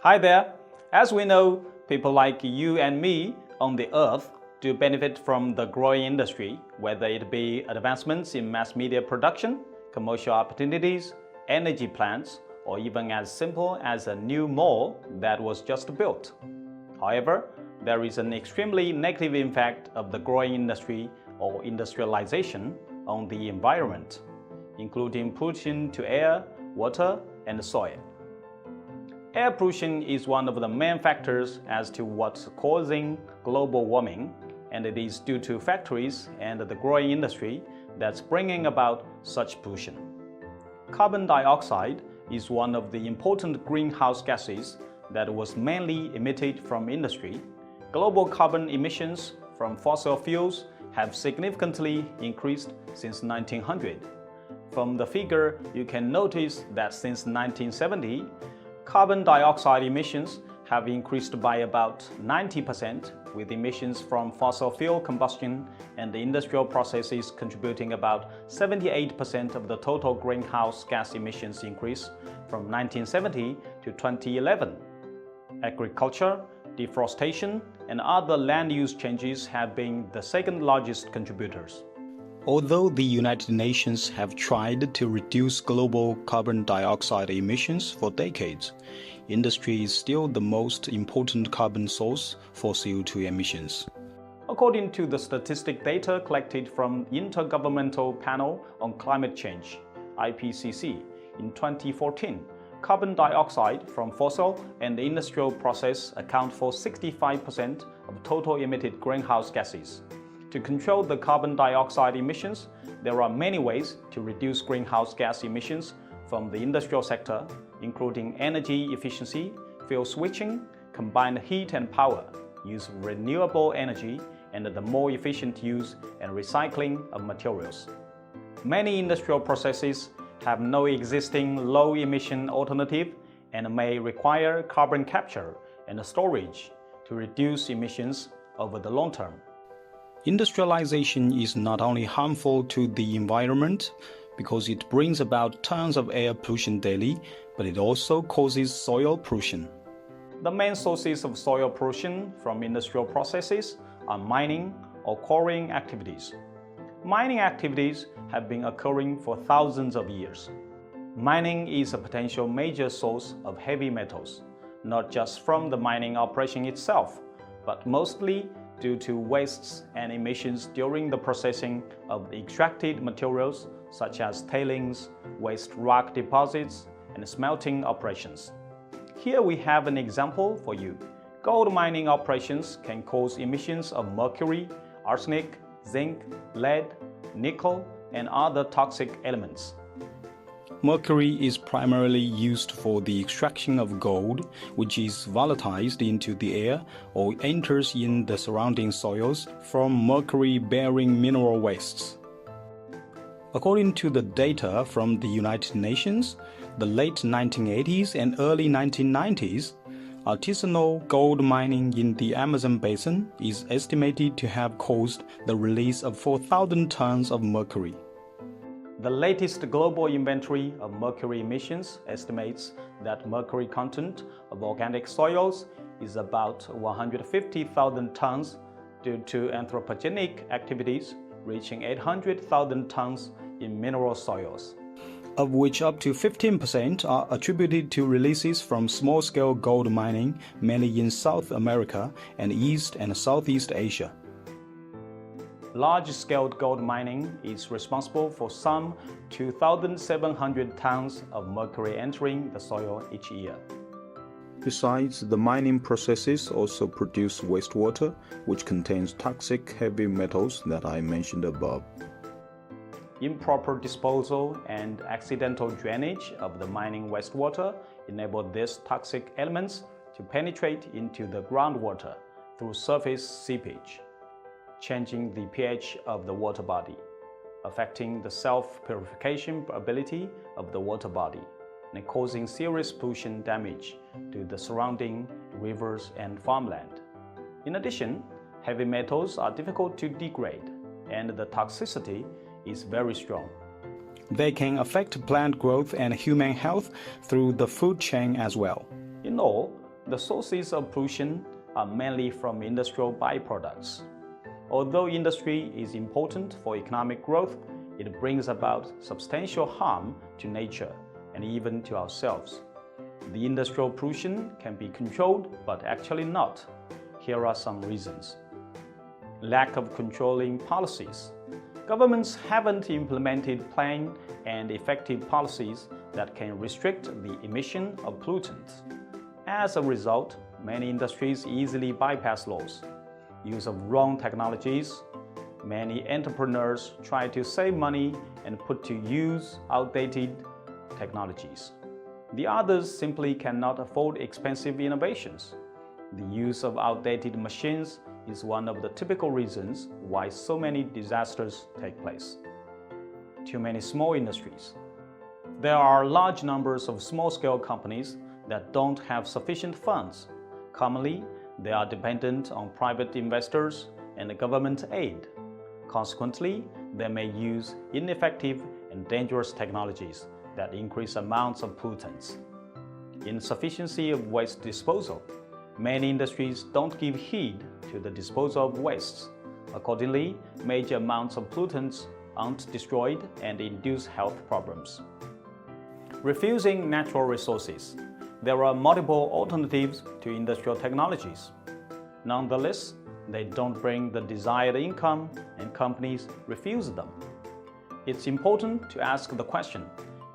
Hi there! As we know, people like you and me on the earth do benefit from the growing industry, whether it be advancements in mass media production, commercial opportunities, energy plants, or even as simple as a new mall that was just built. However, there is an extremely negative impact of the growing industry or industrialization on the environment, including pollution to air, water, and soil. Air pollution is one of the main factors as to what's causing global warming, and it is due to factories and the growing industry that's bringing about such pollution. Carbon dioxide is one of the important greenhouse gases that was mainly emitted from industry. Global carbon emissions from fossil fuels have significantly increased since 1900. From the figure, you can notice that since 1970, carbon dioxide emissions have increased by about 90%, with emissions from fossil fuel combustion and the industrial processes contributing about 78% of the total greenhouse gas emissions increase from 1970 to 2011. Agriculture, deforestation, and other land use changes have been the second largest contributors. Although the United Nations have tried to reduce global carbon dioxide emissions for decades, industry is still the most important carbon source for CO2 emissions. According to the statistic data collected from Intergovernmental Panel on Climate Change, IPCC, in 2014, carbon dioxide from fossil and industrial process account for 65% of total emitted greenhouse gases. To control the carbon dioxide emissions, there are many ways to reduce greenhouse gas emissions from the industrial sector, including energy efficiency, fuel switching, combined heat and power, use of renewable energy, and the more efficient use and recycling of materials. Many industrial processes have no existing low-emission alternative and may require carbon capture and storage to reduce emissions over the long term. Industrialization is not only harmful to the environment because it brings about tons of air pollution daily, but it also causes soil pollution. The main sources of soil pollution from industrial processes are mining or quarrying activities. Mining activities have been occurring for thousands of years. Mining is a potential major source of heavy metals, not just from the mining operation itself, but mostly due to wastes and emissions during the processing of extracted materials such as tailings, waste rock deposits, and smelting operations. Here we have an example for you. Gold mining operations can cause emissions of mercury, arsenic, zinc, lead, nickel, and other toxic elements. Mercury is primarily used for the extraction of gold, which is volatilized into the air or enters in the surrounding soils from mercury-bearing mineral wastes. According to the data from the United Nations, the late 1980s and early 1990s, artisanal gold mining in the Amazon basin is estimated to have caused the release of 4,000 tons of mercury. The latest global inventory of mercury emissions estimates that mercury content of organic soils is about 150,000 tons due to anthropogenic activities, reaching 800,000 tons in mineral soils, of which up to 15% are attributed to releases from small-scale gold mining, mainly in South America and East and Southeast Asia. Large-scale gold mining is responsible for some 2,700 tons of mercury entering the soil each year. Besides, the mining processes also produce wastewater, which contains toxic heavy metals that I mentioned above. Improper disposal and accidental drainage of the mining wastewater enable these toxic elements to penetrate into the groundwater through surface seepage, changing the pH of the water body, affecting the self-purification ability of the water body, and causing serious pollution damage to the surrounding rivers and farmland. In addition, heavy metals are difficult to degrade, and the toxicity is very strong. They can affect plant growth and human health through the food chain as well. In all, The sources of pollution are mainly from industrial byproducts. Although industry is important for economic growth, it brings about substantial harm to nature and even to ourselves. The industrial pollution can be controlled, but actually not. Here are some reasons. Lack of controlling policies. Governments haven't implemented plain and effective policies that can restrict the emission of pollutants. As a result, many industries easily bypass laws. Use of wrong technologies. Many entrepreneurs try to save money and put to use outdated technologies. The others simply cannot afford expensive innovations. The use of outdated machines is one of the typical reasons why so many disasters take place. Too many small industries. There are large numbers of small-scale companies that don't have sufficient funds. Commonly, they are dependent on private investors and government aid. Consequently, they may use ineffective and dangerous technologies that increase amounts of pollutants. Insufficiency of waste disposal. Many industries don't give heed to the disposal of wastes. Accordingly, major amounts of pollutants aren't destroyed and induce health problems. Refusing natural resources. There are multiple alternatives to industrial technologies. Nonetheless, they don't bring the desired income and companies refuse them. It's important to ask the question,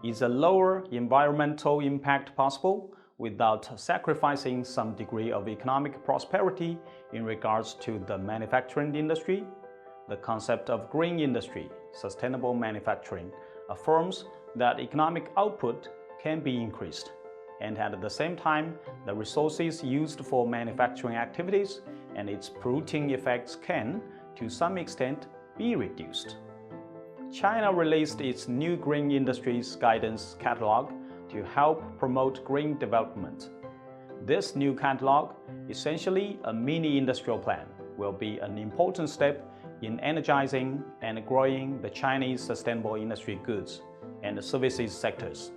is a lower environmental impact possible without sacrificing some degree of economic prosperity in regards to the manufacturing industry? The concept of green industry, sustainable manufacturing, affirms that economic output can be increased, and at the same time, the resources used for manufacturing activities and its polluting effects can, to some extent, be reduced. China released its new Green Industries Guidance Catalog to help promote green development. This new catalog, essentially a mini industrial plan, will be an important step in energizing and growing the Chinese sustainable industry goods and services sectors.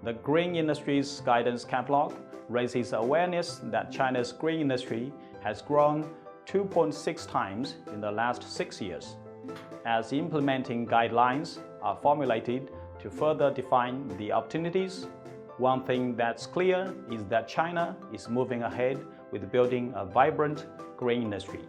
The Green Industries Guidance Catalog raises awareness that China's green industry has grown 2.6 times in the last 6 years, as implementing guidelines are formulated to further define the opportunities. One thing that's clear is that China is moving ahead with building a vibrant green industry.